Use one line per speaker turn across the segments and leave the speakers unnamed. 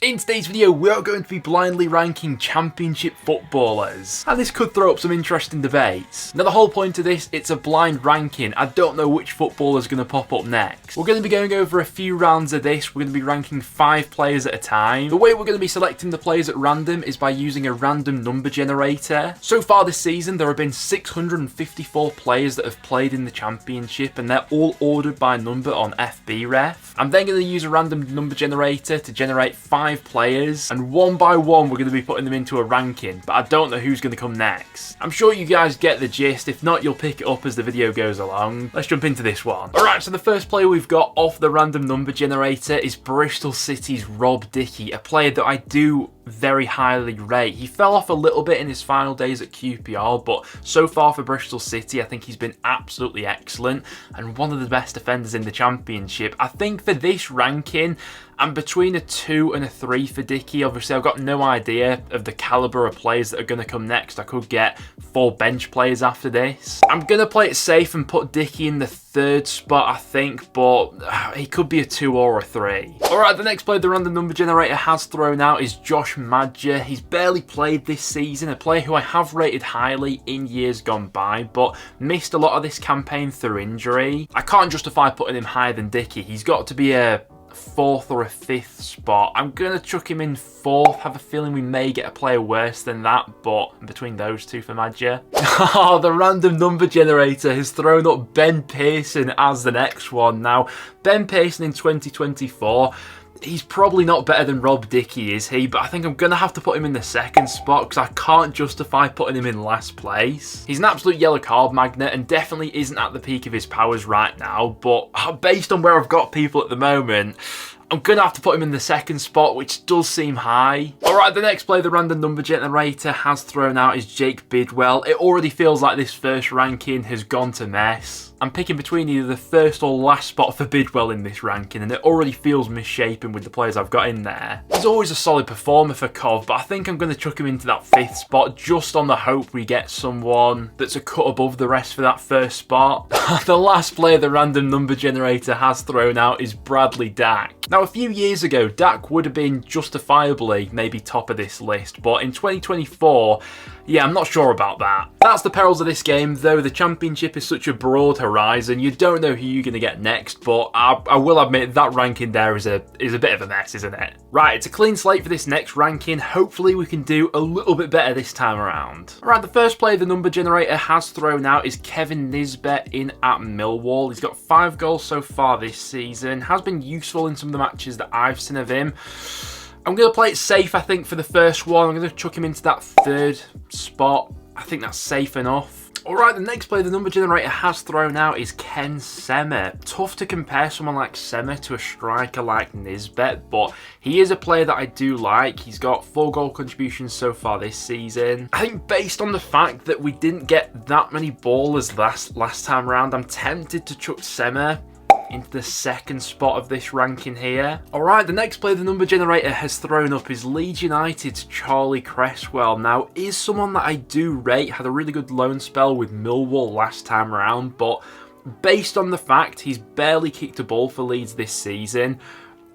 In today's video, we are going to be blindly ranking championship footballers, and this could throw up some interesting debates. Now the whole point of this, it's a blind ranking. I don't know which footballer is going to pop up next. We're going to be going over a few rounds of this. We're going to be ranking 5 players at a time. The way we're going to be selecting the players at random is by using a random number generator. So far this season, there have been 654 players that have played in the championship, and they're all ordered by number on FBref. I'm then going to use a random number generator to generate 5 players, and one by one we're going to be putting them into a ranking, but I don't know who's going to come next. I'm sure you guys get the gist. If not, you'll pick it up as the video goes along. Let's jump into this one. Alright, so the first player we've got off the random number generator is Bristol City's Rob Dickie, a player that I do very highly rate. He fell off a little bit in his final days at QPR, but so far for Bristol City, I think he's been absolutely excellent and one of the best defenders in the championship. I think for this ranking, I'm between a 2 and a 3 for Dickie. Obviously, I've got no idea of the calibre of players that are going to come next. I could get 4 bench players after this. I'm going to play it safe and put Dickie in the 3rd spot, I think, but he could be a 2 or a 3. Alright, the next player the random number generator has thrown out is Josh Maja. He's barely played this season, a player who I have rated highly in years gone by, but missed a lot of this campaign through injury. I can't justify putting him higher than Dickie. He's got to be a 4th or a 5th spot. I'm going to chuck him in 4th. Have a feeling we may get a player worse than that, but between those two for Maja. Oh, the random number generator has thrown up Ben Pearson as the next one. Now, Ben Pearson in 2024, he's probably not better than Rob Dickie, is he? But I think I'm going to have to put him in the 2nd spot because I can't justify putting him in last place. He's an absolute yellow card magnet and definitely isn't at the peak of his powers right now. But based on where I've got people at the moment, I'm going to have to put him in the 2nd spot, which does seem high. Alright, the next player the random number generator has thrown out is Jake Bidwell. It already feels like this first ranking has gone to mess. I'm picking between either the 1st or last spot for Bidwell in this ranking, and it already feels misshapen with the players I've got in there. He's always a solid performer for Cov, but I think I'm going to chuck him into that 5th spot just on the hope we get someone that's a cut above the rest for that 1st spot. The last player the random number generator has thrown out is Bradley Dack. Now, a few years ago, Dack would have been justifiably maybe top of this list, but in 2024, yeah, I'm not sure about that. That's the perils of this game, though. The championship is such a broad horizon. You don't know who you're going to get next, but I will admit that ranking there is a bit of a mess, isn't it? Right, it's a clean slate for this next ranking. Hopefully we can do a little bit better this time around. Alright, the first player the number generator has thrown out is Kevin Nisbet in at Millwall. He's got 5 goals so far this season. Has been useful in some of the matches that I've seen of him. I'm going to play it safe, I think, for the first one. I'm going to chuck him into that 3rd spot. I think that's safe enough. Alright, the next player the number generator has thrown out is Ken Sema. Tough to compare someone like Sema to a striker like Nisbet, but he is a player that I do like. He's got 4 goal contributions so far this season. I think based on the fact that we didn't get that many ballers last time around, I'm tempted to chuck Sema into the 2nd spot of this ranking here. Alright, the next player the number generator has thrown up is Leeds United's Charlie Cresswell. Now, is someone that I do rate, had a really good loan spell with Millwall last time around, but based on the fact he's barely kicked a ball for Leeds this season,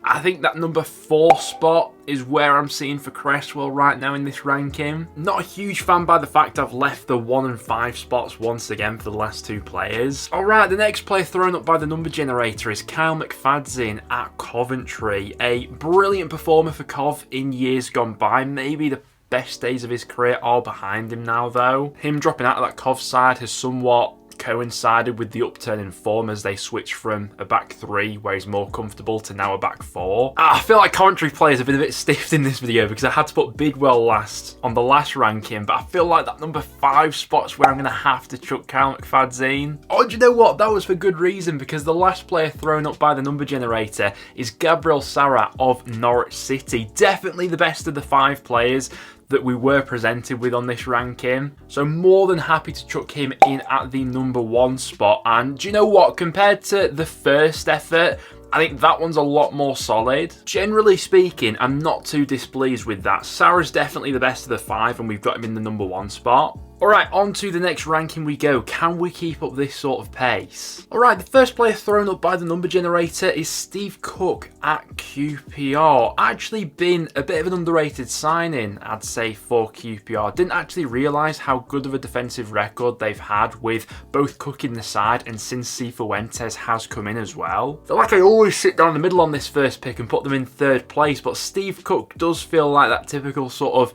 I think that number 4 spot is where I'm seeing for Cresswell right now in this ranking. Not a huge fan by the fact I've left the 1 and 5 spots once again for the last 2 players. Alright, the next player thrown up by the number generator is Kyle McFadzean at Coventry. A brilliant performer for Cov in years gone by. Maybe the best days of his career are behind him now, though. Him dropping out of that Cov side has somewhat coincided with the upturn in form as they switch from a back 3 where he's more comfortable to now a back 4. I feel like Coventry players have been a bit stiffed in this video because I had to put Bidwell last on the last ranking, but I feel like that number 5 spot's where I'm going to have to chuck Kyle McFadzean. Oh, do you know what? That was for good reason, because the last player thrown up by the number generator is Gabriel Sara of Norwich City. Definitely the best of the 5 players that we were presented with on this ranking. So more than happy to chuck him in at the number 1 spot. And do you know what? Compared to the first effort, I think that one's a lot more solid. Generally speaking, I'm not too displeased with that. Sara's definitely the best of the 5 and we've got him in the number 1 spot. Alright, on to the next ranking we go. Can we keep up this sort of pace? Alright, the first player thrown up by the number generator is Steve Cook at QPR. Actually been a bit of an underrated signing, I'd say, for QPR. Didn't actually realise how good of a defensive record they've had with both Cook in the side and since Cifuentes has come in as well. I feel like I always sit down the middle on this first pick and put them in third place, but Steve Cook does feel like that typical sort of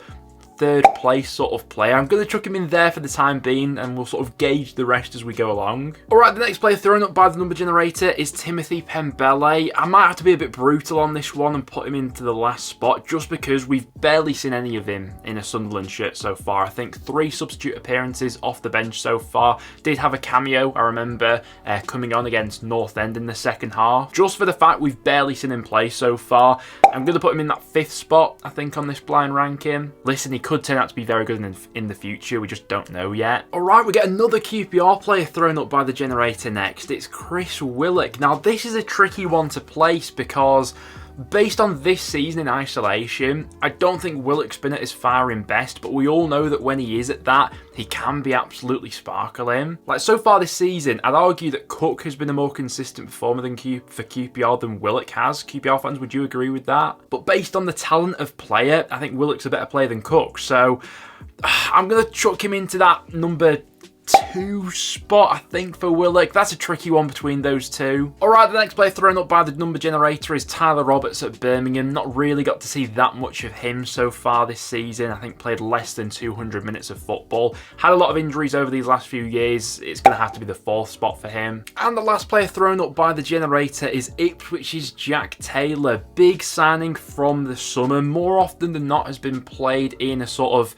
third place sort of player. I'm going to chuck him in there for the time being and we'll sort of gauge the rest as we go along. Alright, the next player thrown up by the number generator is Timothy Pembele. I might have to be a bit brutal on this one and put him into the last spot just because we've barely seen any of him in a Sunderland shirt so far. I think 3 substitute appearances off the bench so far. Did have a cameo, I remember, coming on against North End in the second half. Just for the fact we've barely seen him play so far, I'm going to put him in that 5th spot, I think, on this blind ranking. Listen, he could turn out to be very good in the future, we just don't know yet. Alright, we get another QPR player thrown up by the generator next. It's Chris Willock. Now, this is a tricky one to place because based on this season in isolation, I don't think Willock's been at his firing best, but we all know that when he is at that, he can be absolutely sparkling. Like, so far this season, I'd argue that Cook has been a more consistent performer for QPR than Willock has. QPR fans, would you agree with that? But based on the talent of player, I think Willock's a better player than Cook, so I'm going to chuck him into that number 2 spot, I think, for Willock. That's a tricky one between those two. Alright, the next player thrown up by the number generator is Tyler Roberts at Birmingham. Not really got to see that much of him so far this season. I think played less than 200 minutes of football. Had a lot of injuries over these last few years. It's going to have to be the 4th spot for him. And the last player thrown up by the generator is Ipswich's Jack Taylor. Big signing from the summer. More often than not has been played in a sort of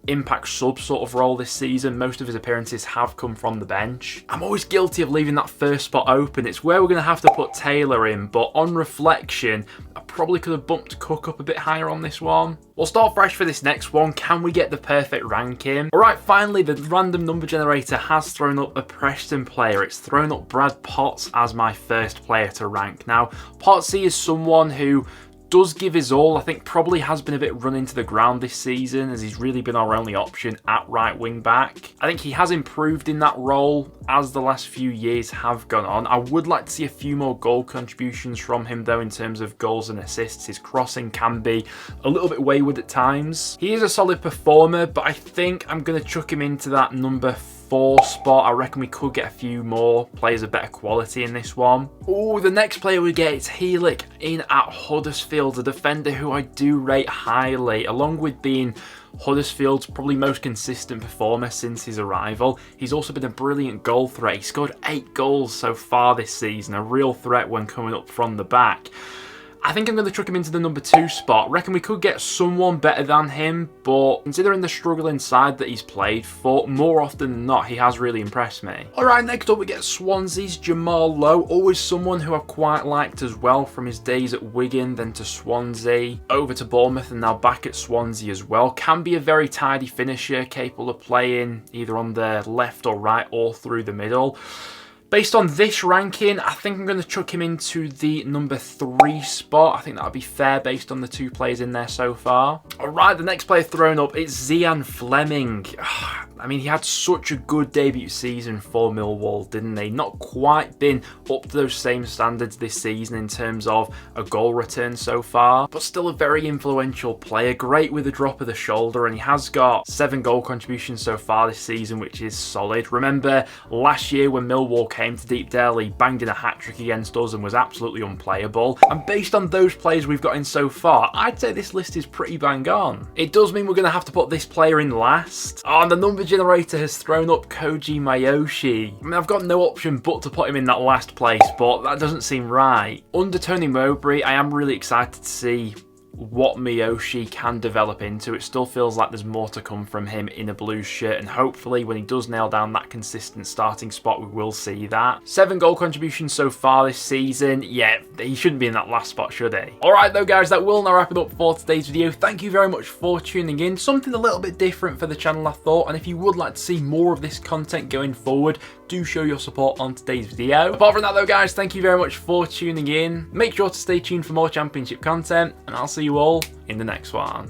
impact sub sort of role this season. Most of his appearances have come from the bench. I'm always guilty of leaving that 1st spot open. It's where we're going to have to put Taylor in, but on reflection, I probably could have bumped Cook up a bit higher on this one. We'll start fresh for this next one. Can we get the perfect ranking? Alright, finally, the random number generator has thrown up a Preston player. It's thrown up Brad Potts as my first player to rank. Now, Pottsy is someone who does give his all. I think probably has been a bit run into the ground this season as he's really been our only option at right wing back. I think he has improved in that role as the last few years have gone on. I would like to see a few more goal contributions from him though in terms of goals and assists. His crossing can be a little bit wayward at times. He is a solid performer, but I think I'm going to chuck him into that number 4 spot. I reckon we could get a few more players of better quality in this one. Oh, the next player we get is Helik in at Huddersfield, a defender who I do rate highly, along with being Huddersfield's probably most consistent performer since his arrival. He's also been a brilliant goal threat. He scored 8 goals so far this season, a real threat when coming up from the back. I think I'm going to chuck him into the number 2 spot. Reckon we could get someone better than him, but considering the struggling side that he's played for, more often than not, he has really impressed me. Alright, next up we get Swansea's Jamal Lowe. Always someone who I've quite liked as well from his days at Wigan, then to Swansea, over to Bournemouth and now back at Swansea as well. Can be a very tidy finisher, capable of playing either on the left or right or through the middle. Based on this ranking, I think I'm going to chuck him into the number 3 spot. I think that would be fair based on the 2 players in there so far. Alright, the next player thrown up is Zian Fleming. I mean, he had such a good debut season for Millwall, didn't he? Not quite been up to those same standards this season in terms of a goal return so far, but still a very influential player. Great with a drop of the shoulder, and he has got 7 goal contributions so far this season, which is solid. Remember last year when Millwall came to Deepdale, he banged in a hat-trick against us and was absolutely unplayable. And based on those players we've got in so far, I'd say this list is pretty bang on. It does mean we're going to have to put this player in last. Oh, and the number generator has thrown up Koji Mayoshi. I mean, I've got no option but to put him in that last place, but that doesn't seem right. Under Tony Mowbray, I am really excited to see what Miyoshi can develop into. It still feels like there's more to come from him in a Blues shirt, and hopefully when he does nail down that consistent starting spot, we will see that. 7 goal contributions so far this season. Yeah, he shouldn't be in that last spot, should he? Alright though guys, that will now wrap it up for today's video. Thank you very much for tuning in. Something a little bit different for the channel, I thought, and if you would like to see more of this content going forward, do show your support on today's video. Apart from that though guys, thank you very much for tuning in. Make sure to stay tuned for more Championship content, and I'll see you all in the next one.